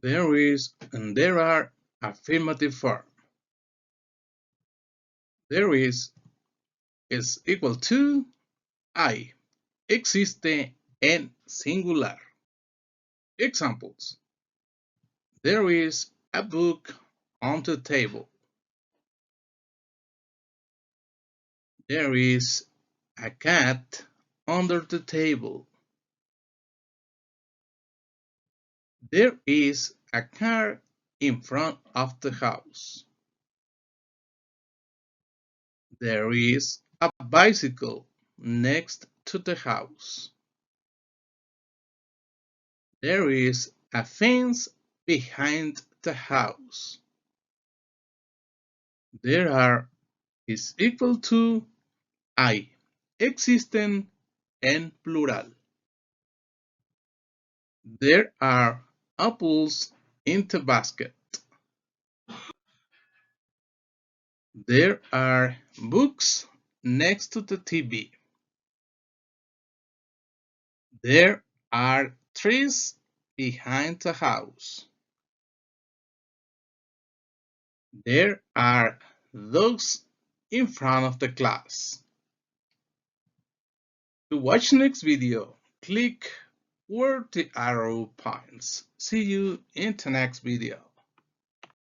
There is and there are affirmative form. There is equal to hay. Existe en singular. Examples. There is a book on the table. There is a cat under the table. There is a car in front of the house. There is a bicycle next to the house. There is a fence behind the house. There are is equal to hay. Existen en plural. There are apples in the basket. There are books next to the TV. There are trees behind the house. There are dogs in front of the class. To watch next video, click where the arrow points. See you in the next video.